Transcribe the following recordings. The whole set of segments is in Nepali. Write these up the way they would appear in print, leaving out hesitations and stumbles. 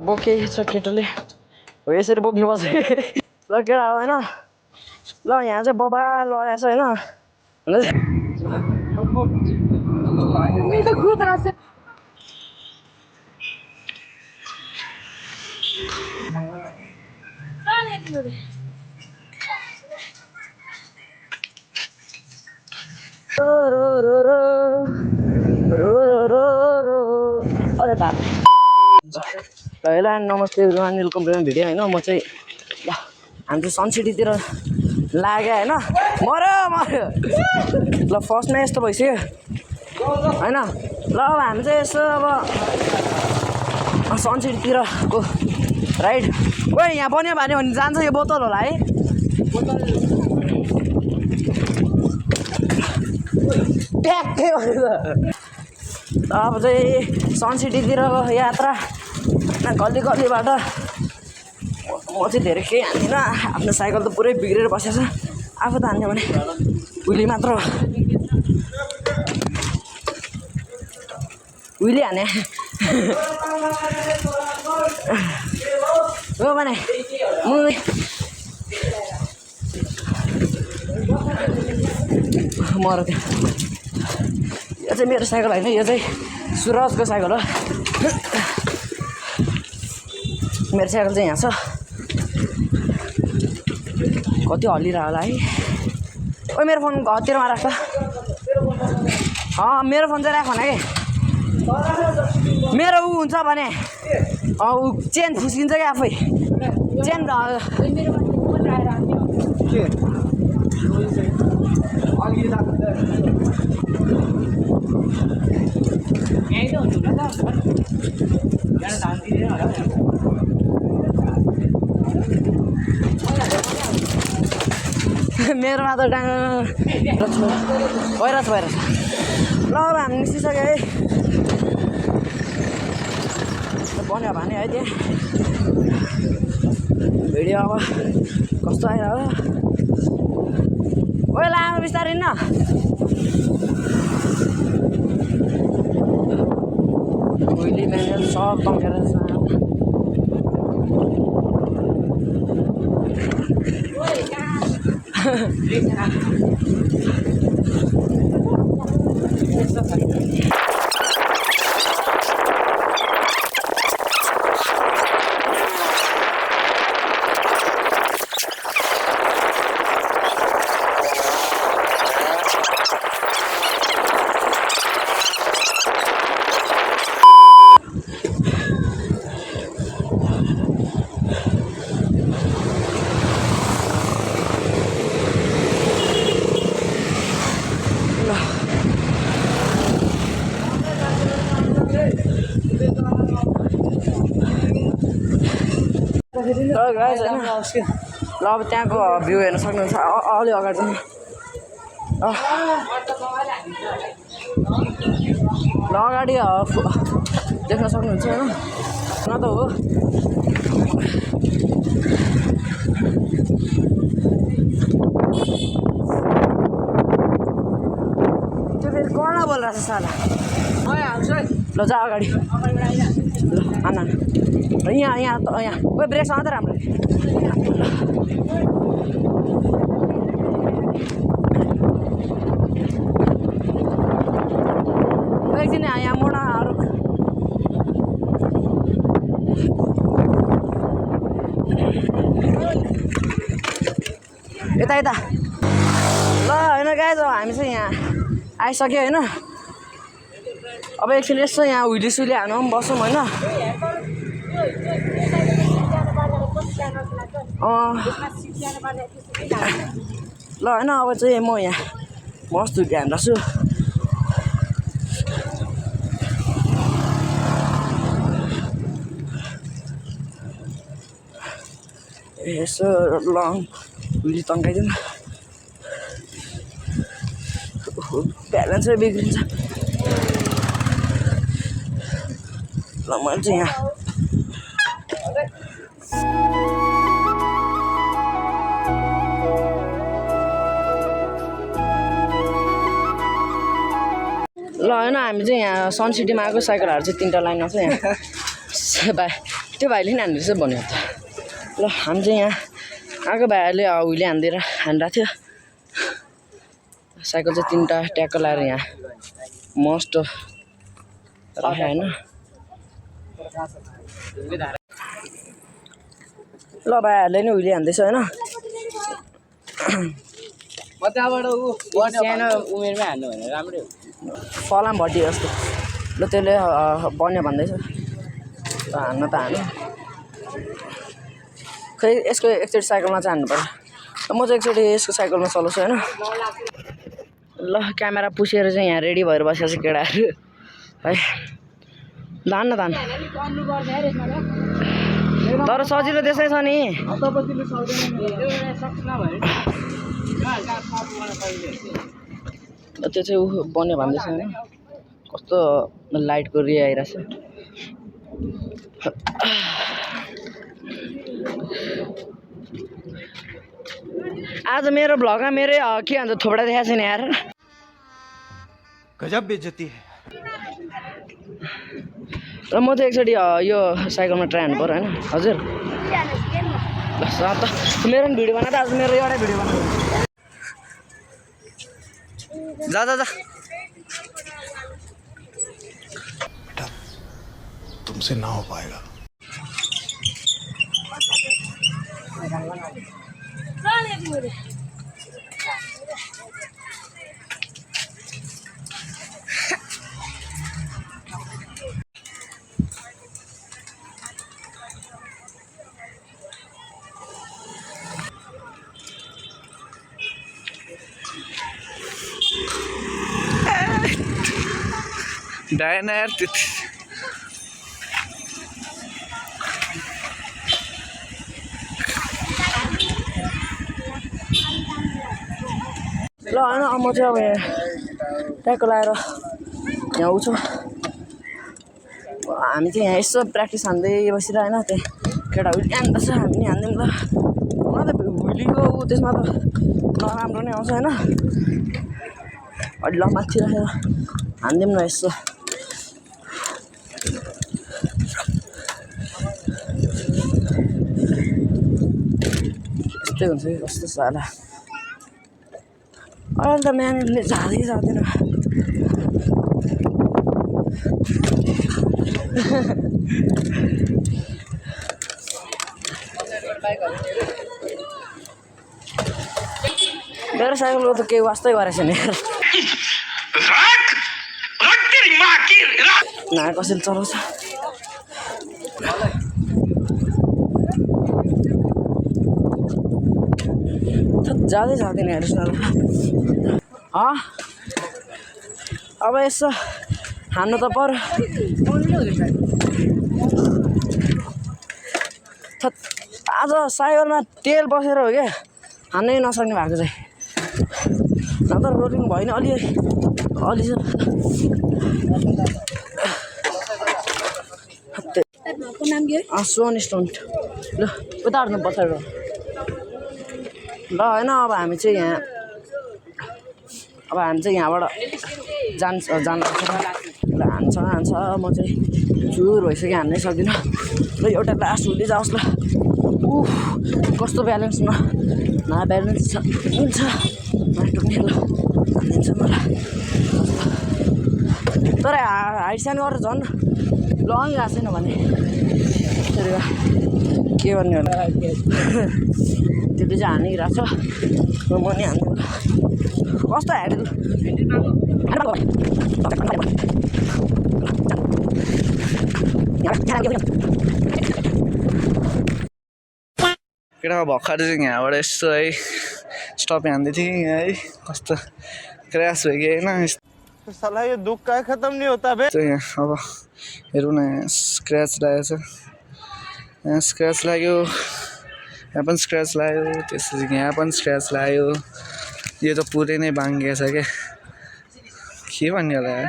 बोके छ केटोले हो यसरी बोक्नुपर्छ ल केटा होइन ल यहाँ चाहिँ बबा लगाएछ होइन अरे बाप ल नमस्ते अनिल कम्प्लेन भिडियो होइन म चाहिँ ल हामी चाहिँ सनसिटीतिर लाग्यो होइन मऱ्यो ल फर्स्टमा यस्तो भइसक्यो होइन ल अब हामी चाहिँ यसो अब सनसिटीतिरको राइड ओ यहाँ बन्यो भने जान्छ यो बोतल होला है ट्याक्कै अब चाहिँ सनसिटीतिरको यात्रा गल्ली गल्लीबाट म चाहिँ धेरै केही हान्दिनँ आफ्नो साइकल त पुरै बिग्रेर बसेको छ आफू त हान्यो भने उहिले मात्र उहिले हाने हो भने मर त्यो यो चाहिँ मेरो साइकल होइन यो चाहिँ सुरजको साइकल हो मेरो साइकल चाहिँ यहाँ छ कति हल्लिरह होला है ओ मेरो फोन घरतिरमा राख्छ मेरो फोन चाहिँ राख न कि मेरो ऊ हुन्छ भने ऊ चेन फुस्किन्छ क्या आफै चेन मेरोमा त डाङ भइरहेछ ल अब हामी निस्किसक्यो है बन्यो भने है त्यहाँ भिडियो अब कस्तो आइरह्यो ओ लामो बिस्तारै न उहिले म्यानुअल सब तङ्केर ल अब त्यहाँको भ्यू हेर्न सक्नुहुन्छ अलि अगाडि चाहिँ ल अगाडि देख्न सक्नुहुन्छ होइन न त हो त्यो फेरि कहाँ बोलिरहेछ साला ल जा अगाडि ल आना यहाँ कोही ब्रेक मात्रै राम्रो एकदिन यहाँ मोडाहरू यता ल होइन गाइज अब हामी चाहिँ यहाँ आइसक्यो होइन अब एकछिन यसो यहाँ हुइली सुइली हानु पनि बसौँ होइन ल होइन अब चाहिँ म यहाँ मस्त ध्यान राख्छु यसो लङ हुइली तन्काइदिउँ ब्यालेन्सै बिग्रिन्छ ल मैले चाहिँ यहाँ ल होइन हामी चाहिँ यहाँ सनसिटीमा आएको साइकलहरू चाहिँ 3टा लाइनमा छ यहाँ बाई त्यो भाइले नि हान्दैछ भन्यो त ल हामी चाहिँ यहाँ आएको भाइहरूले उहिले हानिदिएर हानिरहेको थियो साइकल चाहिँ 3टा ट्याक्क लाएर यहाँ मस्ट राखे होइन ल भाइहरूले नि उहिले हान्दैछ होइन सानो उमेरमै हान्नु भने राम्रै हो फलाम भट्टी जस्तो ल त्यसले बन्यो भन्दैछ हान्न त हान्यो खै यसको एकचोटि साइकलमा चाहिँ हान्नु पर्यो म चाहिँ एकचोटि यसको साइकलमा चलाउँछु होइन ल क्यामेरा पुसेर चाहिँ यहाँ रेडी भएर बसेको छ केटाहरू है धान न धान तर सजिलो त्यसै छ नि त्यो चाहिँ बन्यो भन्दैछ होइन कस्तो लाइटको रे आइरहेछ आज मेरो भ्लगमा मेरै के भन्छ थोपडा देखाएको छैन यार गजब बेइज्जती है र म चाहिँ एकचोटि यो साइकलमा ट्राई हान्नु पर्यो होइन हजुर त मेरो पनि भिडियो बना त आज मेरो एउटै भिडियो बना जा जा जा बेटा तुमसे ना हो पाएगा डायना यार त्यति ल होइन म चाहिँ अब यहाँ ट्याक्क लाएर यहाँ आउँछु हामी चाहिँ यहाँ यसो प्र्याक्टिस हान्दै बसेर होइन त्यहाँ केटा उहिले हान्दैछ हामी नि हान्दिउँ ल हुन त भुलीको त्यसमा त नराम्रो नै आउँछ होइन अलि ल माथि राखेर हान्दिउँ न यसो यस्तै हुन्छ कि कस्तो साला अहिले त म्यानेजले जाँदै जाँदैन मेरो साइकलको त केही वास्तै गरेको छैन यार ना कसैले चलाउँछ जाँदै जाँदैन हेर्नुहोस् न अब यसो हान्नु त पर्यो आज साइकलमा तेल बसेर हो क्या हान्नै नसक्ने भएको चाहिँ नत्र रोलिङ भएन अलि सोन स्टोन ल उता हार्नु पछाडि ल होइन अब हामी चाहिँ यहाँबाट जान्छ ल हान्छ म चाहिँ चुर भइसक्यो हान्नै सक्दिनँ ल एउटा लास्ट हुँदै जाओस् ल कस्तो ब्यालेन्स न ब्यालेन्स छ हुन्छ नटुक्ने ल हानिदिन्छ मलाई तर हाइट सानो गरेर झन् लङ गएको छैन भने के गर्ने होला त्यसले चाहिँ हानिरहेको छ म नि हान्छु कस्तो हाइट केटा भर्खर चाहिँ यहाँबाट यसो है स्टप हान्दै थिएँ है कस्तो क्रास भयो कि होइन साला ये दुख का खत्म नहीं होता बे यहाँ अब हेरौँ न यहाँ स्क्रैच लागेको छ यहाँ स्क्रैच लाग्यो यहाँ पनि स्क्रैच लाग्यो त्यसपछि यहाँ पनि स्क्रैच लाग्यो यो त पुरै नै बाङ्गिएको छ क्या के भन्ने होला यार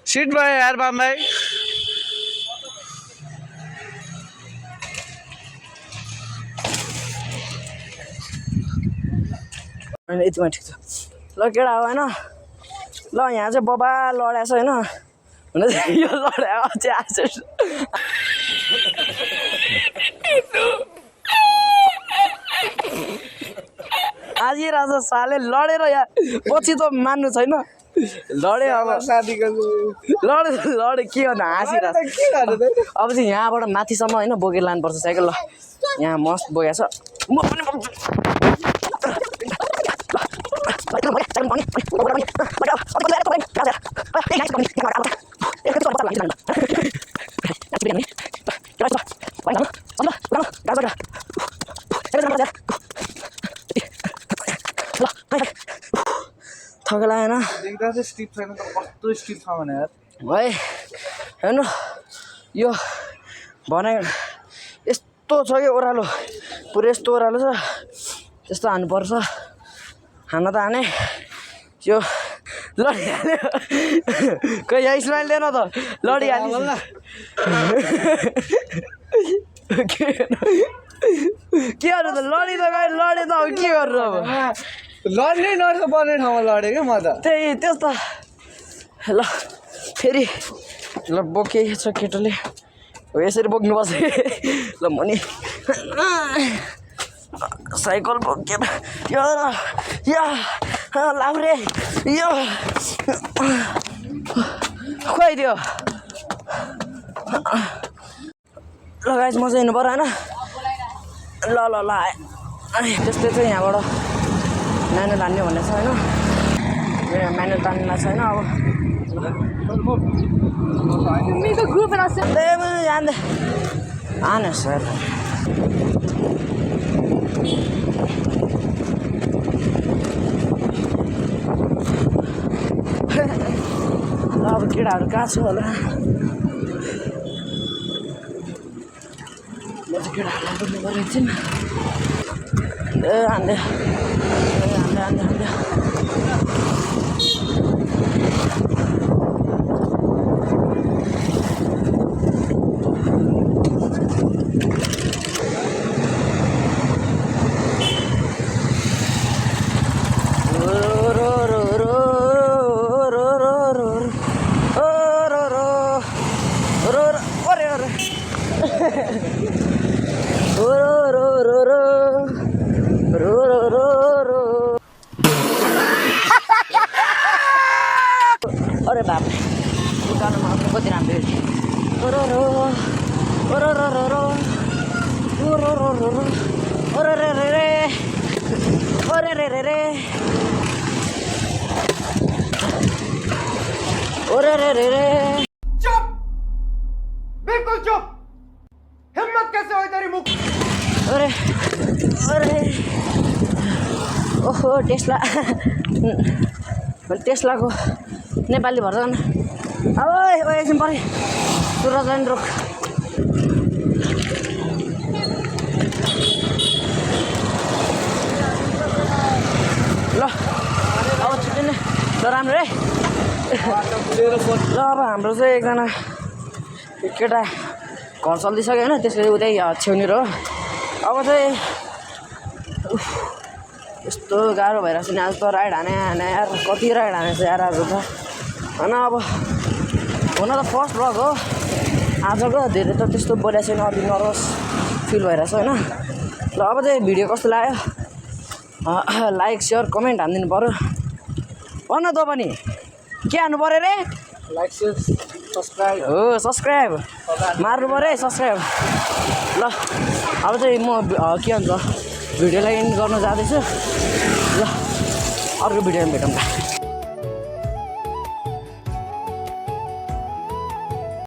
सिट भयो यार बाम भाइ होइन यतिमा ठिक छ ल केटा हो होइन ल यहाँ चाहिँ बबा लडेको छ होइन हुन चाहिँ यो लड्या चाहिँ हाँसिरहेछ साले लडेर यहाँ पछि त मान्नु छैन लडे अब साथीको लडे के गर्नु हाँसिरहेछ के गर्नु त अब चाहिँ यहाँबाट माथिसम्म होइन बोकेर लानुपर्छ साइकल ल यहाँ मस्त बोकेको छ म पनि बोक्छु थका लागेन देख्दा चाहिँ स्टिप छैन त कस्तो स्टिप छ भने यार है हेर्नु यो बनाइ यस्तो छ कि ओह्रालो पुरै यस्तो ओह्रालो छ त्यस्तो हान्नुपर्छ हान्न त हाने यो लडिहाल्यो खै यहाँ स्माइल दिएन त लडिहाल्यो के गर्नु त लडी त गयो लडे त अब के गर्नु अब लड्नै नर्छ पर्ने ठाउँमा लडेँ क्या म त त्यही त्यस्तो ल फेरि ल बोकेछ केटोले हो यसरी बोक्नुपर्छ ल म नि साइकल बोकेर यो लाउरे यो खुवाइदियो ल गाइस म चाहिँ हिँड्नु पऱ्यो होइन ल ल ल त्यस्तै चाहिँ यहाँबाट म्यानुअल हान्ने भन्ने छ होइन म्यानुअल तान्ने छैन अब आने सर अब केटाहरू कहाँ छ होला म चाहिँ केटाहरूलाई बोल्नु पऱ्यो एकछिन हान्दै अरे बाप उकालोमा आफ्नो कति राम्रो चुप बिल्कुल चुप हिम्मत कैसे हुई तेरी मुख अरे ओहो टेस्ला टेस्लाको नेपाली भर्जन अब एकछिन परे सुरजन रोक ल अब छुट्टिने ल राम्रो है ल अब हाम्रो चाहिँ एकजना केटा घर चल्दिसक्यो होइन त्यसले उतै छेउनेर हो अब चाहिँ यस्तो गाह्रो भइरहेको छ नि आज त राइड हाने यार कति राइड हानेछ यार आज त होइन अब हुन त फर्स्ट भ्लग हो आजको धेरै त त्यस्तो बोलेको छैन अलि नर्भस फिल भइरहेछ होइन ल अब चाहिँ भिडियो कस्तो लाग्यो लाइक सेयर कमेन्ट हानिदिनु पऱ्यो भन त पनि के हान्नु पऱ्यो रे लाइक सेयर सब्सक्राइब हो सब्सक्राइब मार्नु पऱ्यो है सब्सक्राइब ल अब चाहिँ म के भन्छ भिडियोलाई एन्ड गर्न जाँदैछु ल अर्को भिडियोमा भेटौँ